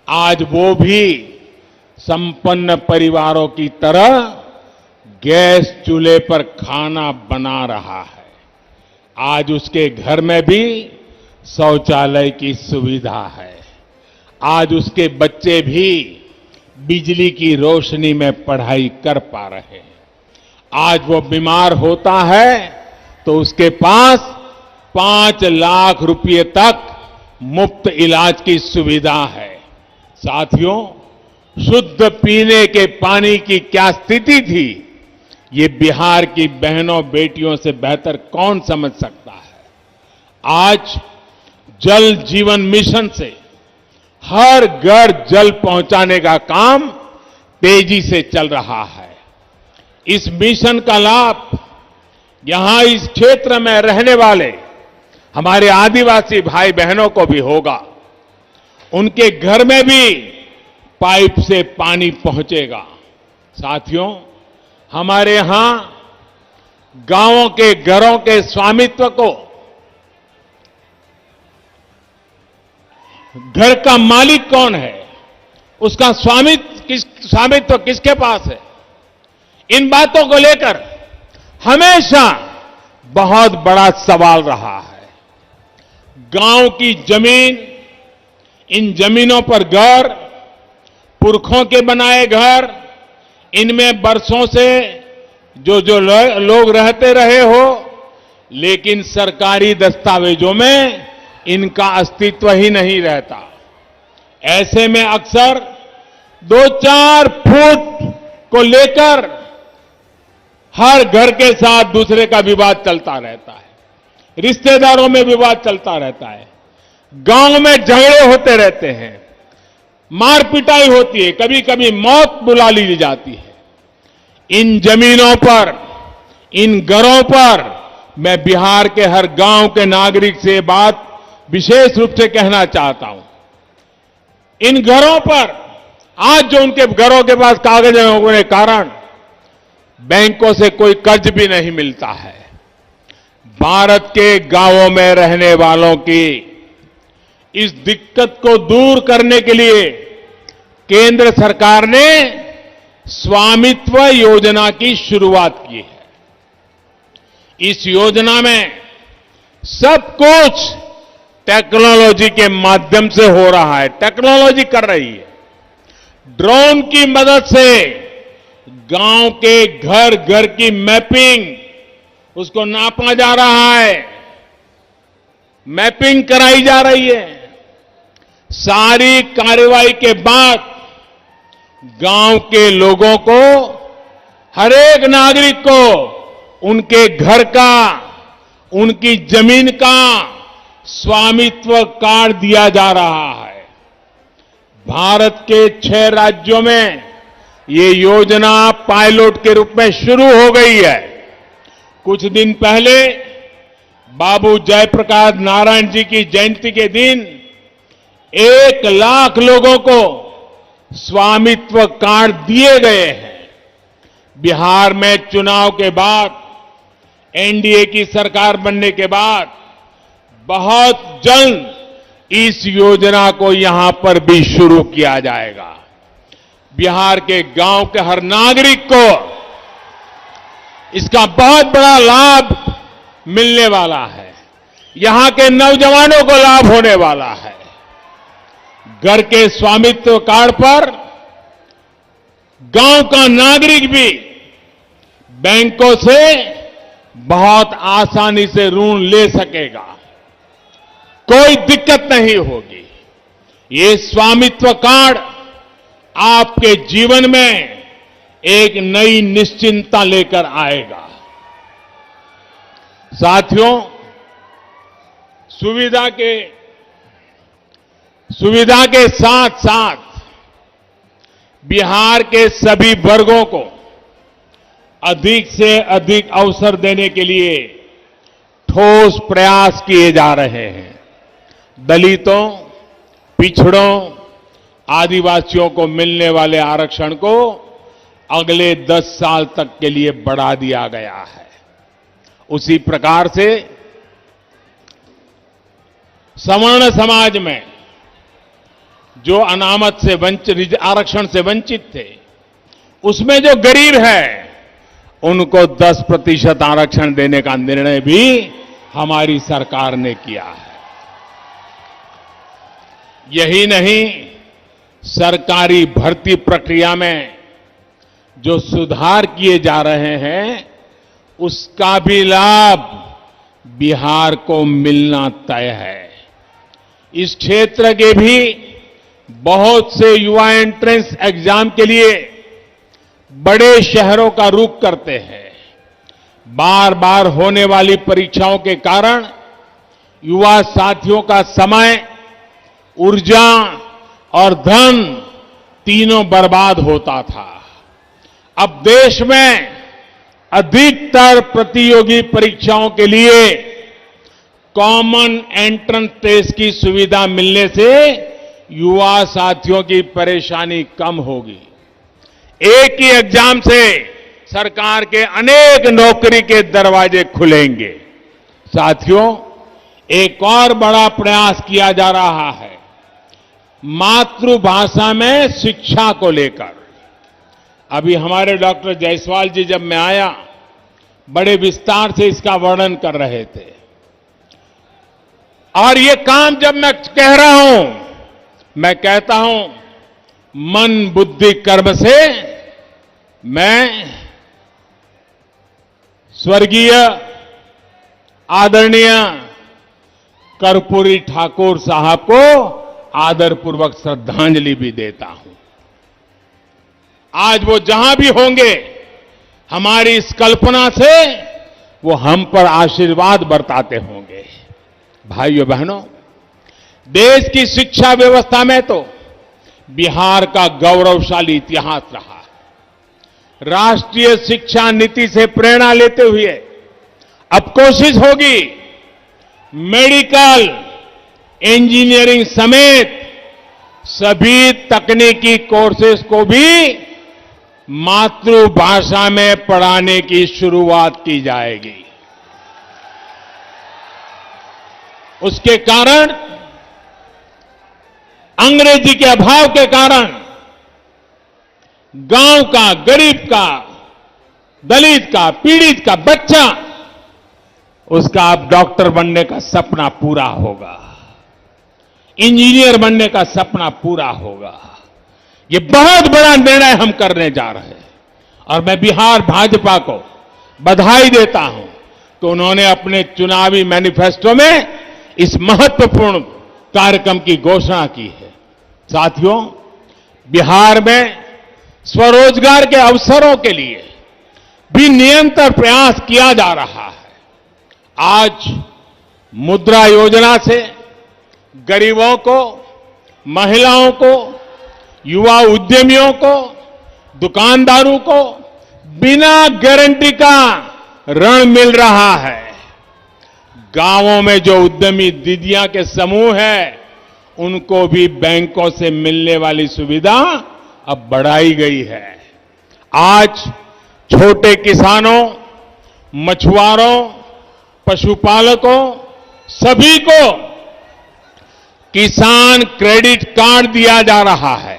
Speaker 3: आज वो भी संपन्न परिवारों की तरह गैस चूल्हे पर खाना बना रहा है। आज उसके घर में भी शौचालय की सुविधा है। आज उसके बच्चे भी बिजली की रोशनी में पढ़ाई कर पा रहे हैं। आज वो बीमार होता है तो उसके पास 5 लाख रुपए तक मुफ्त इलाज की सुविधा है। साथियों, शुद्ध पीने के पानी की क्या स्थिति थी, ये बिहार की बहनों बेटियों से बेहतर कौन समझ सकता है। आज जल जीवन मिशन से हर घर जल पहुंचाने का काम तेजी से चल रहा है। इस मिशन का लाभ यहां इस क्षेत्र में रहने वाले हमारे आदिवासी भाई बहनों को भी होगा। उनके घर में भी पाइप से पानी पहुंचेगा। साथियों, हमारे यहां गांवों के घरों के स्वामित्व को, घर का मालिक कौन है, उसका स्वामित्व किसके पास है, इन बातों को लेकर हमेशा बहुत बड़ा सवाल रहा है। गांव की जमीन, इन जमीनों पर घर, पुरखों के बनाए घर, इनमें बरसों से जो लोग रहते रहे हो, लेकिन सरकारी दस्तावेजों में इनका अस्तित्व ही नहीं रहता। ऐसे में अक्सर 2-4 फुट को लेकर हर घर के साथ दूसरे का विवाद चलता रहता है, रिश्तेदारों में विवाद चलता रहता है, गांव में झगड़े होते रहते हैं, मार पिटाई होती है, कभी कभी मौत बुला ली जाती है। इन जमीनों पर, इन घरों पर मैं बिहार के हर गांव के नागरिक से बात विशेष रूप से कहना चाहता हूं। इन घरों पर आज जो उनके घरों के पास कागज होने के कारण बैंकों से कोई कर्ज भी नहीं मिलता है। भारत के गांवों में रहने वालों की इस दिक्कत को दूर करने के लिए केंद्र सरकार ने स्वामित्व योजना की शुरुआत की है। इस योजना में सब कुछ टेक्नोलॉजी के माध्यम से हो रहा है, टेक्नोलॉजी कर रही है। ड्रोन की मदद से गांव के घर घर की मैपिंग, उसको नापा जा रहा है, मैपिंग कराई जा रही है। सारी कार्रवाई के बाद गांव के लोगों को, हर एक नागरिक को उनके घर का, उनकी जमीन का स्वामित्व कार्ड दिया जा रहा है। भारत के 6 राज्यों में ये योजना पायलट के रूप में शुरू हो गई है। कुछ दिन पहले बाबू जयप्रकाश नारायण जी की जयंती के दिन 1 लाख लोगों को स्वामित्व कार्ड दिए गए हैं। बिहार में चुनाव के बाद, एनडीए की सरकार बनने के बाद बहुत जल्द इस योजना को यहां पर भी शुरू किया जाएगा। बिहार के गांव के हर नागरिक को इसका बहुत बड़ा लाभ मिलने वाला है। यहां के नौजवानों को लाभ होने वाला है। घर के स्वामित्व कार्ड पर गांव का नागरिक भी बैंकों से बहुत आसानी से ऋण ले सकेगा, कोई दिक्कत नहीं होगी। ये स्वामित्व कार्ड आपके जीवन में एक नई निश्चिंतता लेकर आएगा। साथियों, सुविधा के साथ साथ बिहार के सभी वर्गों को अधिक से अधिक अवसर देने के लिए ठोस प्रयास किए जा रहे हैं। दलितों, पिछड़ों, आदिवासियों को मिलने वाले आरक्षण को अगले 10 साल तक के लिए बढ़ा दिया गया है। उसी प्रकार से सवर्ण समाज में जो अनामत से वंचित, आरक्षण से वंचित थे, उसमें जो गरीब है उनको 10% आरक्षण देने का निर्णय भी हमारी सरकार ने किया है। यही नहीं, सरकारी भर्ती प्रक्रिया में जो सुधार किए जा रहे हैं उसका भी लाभ बिहार को मिलना तय है। इस क्षेत्र के भी बहुत से युवा एंट्रेंस एग्जाम के लिए बड़े शहरों का रुख करते हैं। बार बार होने वाली परीक्षाओं के कारण युवा साथियों का समय, ऊर्जा और धन तीनों बर्बाद होता था। अब देश में अधिकतर प्रतियोगी परीक्षाओं के लिए कॉमन एंट्रेंस टेस्ट की सुविधा मिलने से युवा साथियों की परेशानी कम होगी। एक ही एग्जाम से सरकार के अनेक नौकरी के दरवाजे खुलेंगे। साथियों, एक और बड़ा प्रयास किया जा रहा है मातृभाषा में शिक्षा को लेकर। अभी हमारे डॉक्टर जायसवाल जी जब मैं आया, बड़े विस्तार से इसका वर्णन कर रहे थे। और ये काम जब मैं कह रहा हूं, मैं कहता हूं मन बुद्धि कर्म से मैं स्वर्गीय आदरणीय कर्पूरी ठाकुर साहब को आदरपूर्वक श्रद्धांजलि भी देता हूं। आज वो जहां भी होंगे, हमारी इस कल्पना से वो हम पर आशीर्वाद बरताते होंगे। भाइयों बहनों, देश की शिक्षा व्यवस्था में तो बिहार का गौरवशाली इतिहास रहा है। राष्ट्रीय शिक्षा नीति से प्रेरणा लेते हुए अब कोशिश होगी मेडिकल, इंजीनियरिंग समेत सभी तकनीकी कोर्सेज को भी मातृभाषा में पढ़ाने की शुरुआत की जाएगी। उसके कारण, अंग्रेजी के अभाव के कारण गांव का, गरीब का, दलित का, पीड़ित का बच्चा, उसका अब डॉक्टर बनने का सपना पूरा होगा, इंजीनियर बनने का सपना पूरा होगा। ये बहुत बड़ा निर्णय हम करने जा रहे हैं और मैं बिहार भाजपा को बधाई देता हूं कि उन्होंने अपने चुनावी मैनिफेस्टो में इस महत्वपूर्ण कार्यक्रम की घोषणा की है। साथियों, बिहार में स्वरोजगार के अवसरों के लिए भी निरंतर प्रयास किया जा रहा है। आज मुद्रा योजना से गरीबों को, महिलाओं को, युवा उद्यमियों को, दुकानदारों को बिना गारंटी का ऋण मिल रहा है। गांवों में जो उद्यमी दीदियां के समूह है, उनको भी बैंकों से मिलने वाली सुविधा अब बढ़ाई गई है। आज छोटे किसानों, मछुआरों, पशुपालकों, सभी को किसान क्रेडिट कार्ड दिया जा रहा है।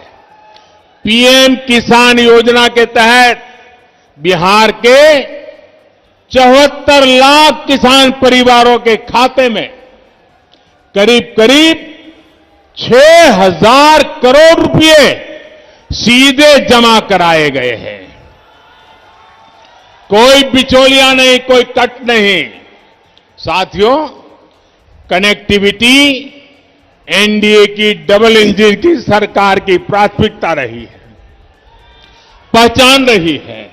Speaker 3: पीएम किसान योजना के तहत बिहार के 74 लाख किसान परिवारों के खाते में करीब करीब 6,000 करोड़ रुपए सीधे जमा कराए गए हैं। कोई बिचौलिया नहीं, कोई कट नहीं। साथियों, कनेक्टिविटी एनडीए की डबल इंजन की सरकार की प्राथमिकता रही है, पहचान रही है।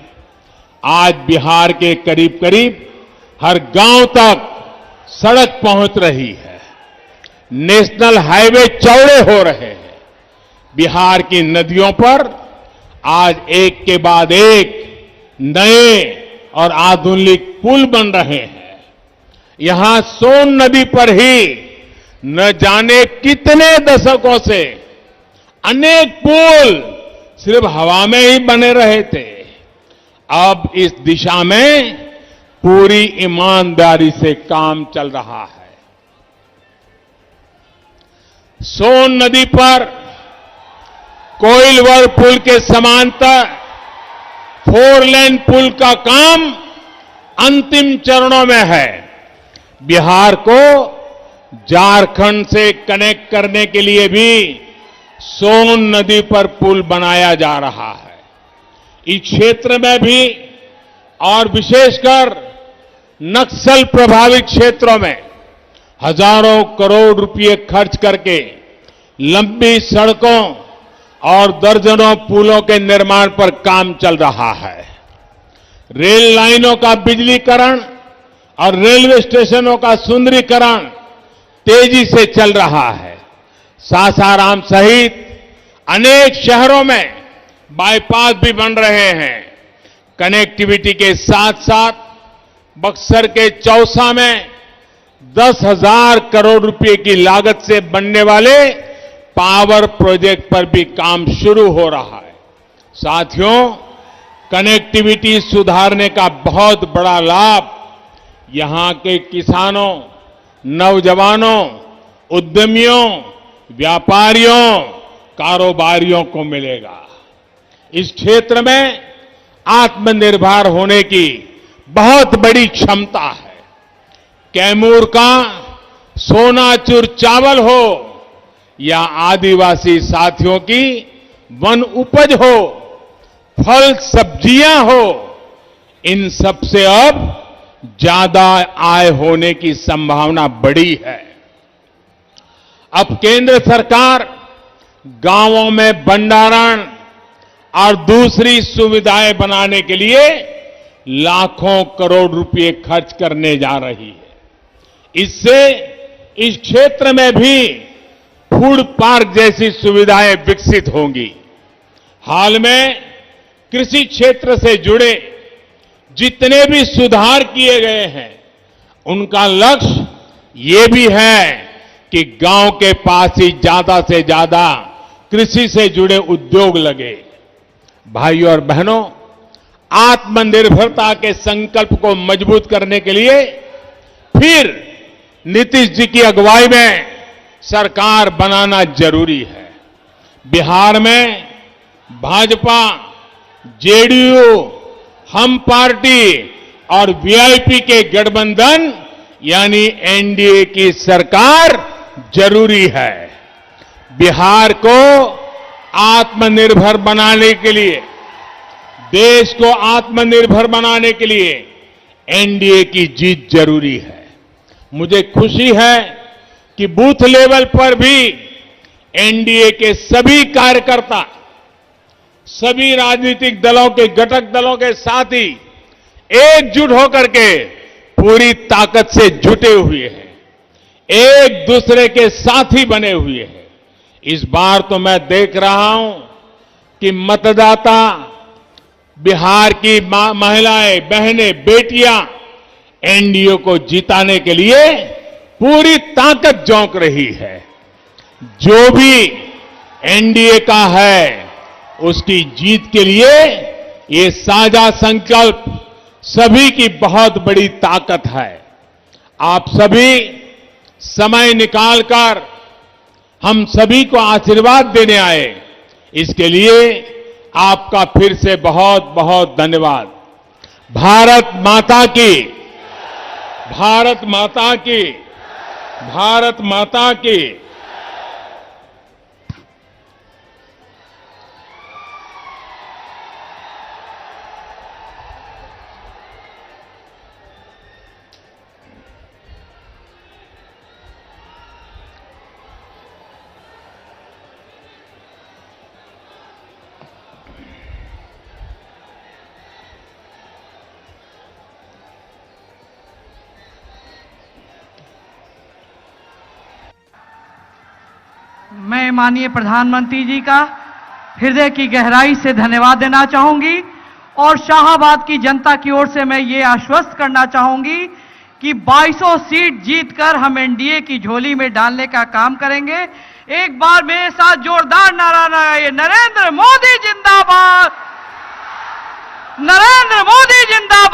Speaker 3: आज बिहार के करीब करीब हर गांव तक सड़क पहुंच रही है, नेशनल हाईवे चौड़े हो रहे हैं। बिहार की नदियों पर आज एक के बाद एक नए और आधुनिक पुल बन रहे हैं। यहां सोन नदी पर ही न जाने कितने दशकों से अनेक पुल सिर्फ हवा में ही बने रहे थे। अब इस दिशा में पूरी ईमानदारी से काम चल रहा है। सोन नदी पर कोइलवर पुल के समांतर 4 लेन पुल का काम अंतिम चरणों में है। बिहार को झारखंड से कनेक्ट करने के लिए भी सोन नदी पर पुल बनाया जा रहा है। इस क्षेत्र में भी और विशेषकर नक्सल प्रभावित क्षेत्रों में हजारों करोड़ रुपए खर्च करके लंबी सड़कों और दर्जनों पुलों के निर्माण पर काम चल रहा है। रेल लाइनों का बिजलीकरण और रेलवे स्टेशनों का सुंदरीकरण तेजी से चल रहा है। सासाराम सहित अनेक शहरों में बाईपास भी बन रहे हैं। कनेक्टिविटी के साथ साथ बक्सर के चौसा में 10,000 करोड़ रुपए की लागत से बनने वाले पावर प्रोजेक्ट पर भी काम शुरू हो रहा है। साथियों, कनेक्टिविटी सुधारने का बहुत बड़ा लाभ यहां के किसानों, नौजवानों, उद्यमियों, व्यापारियों, कारोबारियों को मिलेगा। इस क्षेत्र में आत्मनिर्भर होने की बहुत बड़ी क्षमता है। कैमूर का सोनाचूर चावल हो या आदिवासी साथियों की वन उपज हो, फल सब्जियां हो, इन सब से अब ज्यादा आय होने की संभावना बड़ी है। अब केंद्र सरकार गांवों में भंडारण और दूसरी सुविधाएं बनाने के लिए लाखों करोड़ रुपए खर्च करने जा रही है। इससे इस क्षेत्र में भी फूड पार्क जैसी सुविधाएं विकसित होंगी। हाल में कृषि क्षेत्र से जुड़े जितने भी सुधार किए गए हैं, उनका लक्ष्य ये भी है कि गांव के पास ही ज्यादा से ज्यादा कृषि से जुड़े उद्योग लगे। भाइयों और बहनों, आत्मनिर्भरता के संकल्प को मजबूत करने के लिए फिर नीतीश जी की अगुवाई में सरकार बनाना जरूरी है। बिहार में भाजपा, जेडीयू, हम पार्टी और वीआईपी के गठबंधन यानी एनडीए की सरकार जरूरी है। बिहार को आत्मनिर्भर बनाने के लिए, देश को आत्मनिर्भर बनाने के लिए एनडीए की जीत जरूरी है। मुझे खुशी है कि बूथ लेवल पर भी एनडीए के सभी कार्यकर्ता, सभी राजनीतिक दलों के घटक दलों के साथी एकजुट होकर के पूरी ताकत से जुटे हुए हैं, एक दूसरे के साथी बने हुए हैं। इस बार तो मैं देख रहा हूं कि मतदाता, बिहार की महिलाएं, बहनें, बेटियां एनडीए को जिताने के लिए पूरी ताकत झोंक रही है। जो भी एनडीए का है, उसकी जीत के लिए ये साझा संकल्प सभी की बहुत बड़ी ताकत है। आप सभी समय निकालकर हम सभी को आशीर्वाद देने आए, इसके लिए आपका फिर से बहुत बहुत धन्यवाद। भारत माता की, भारत माता की, भारत माता की।
Speaker 1: मैं माननीय प्रधानमंत्री जी का हृदय की गहराई से धन्यवाद देना चाहूंगी और शाहाबाद की जनता की ओर से मैं ये आश्वस्त करना चाहूंगी कि 2200 सीट जीतकर हम एनडीए की झोली में डालने का काम करेंगे। एक बार मेरे साथ जोरदार नारा लगाइए, नरेंद्र मोदी जिंदाबाद, नरेंद्र मोदी जिंदाबाद।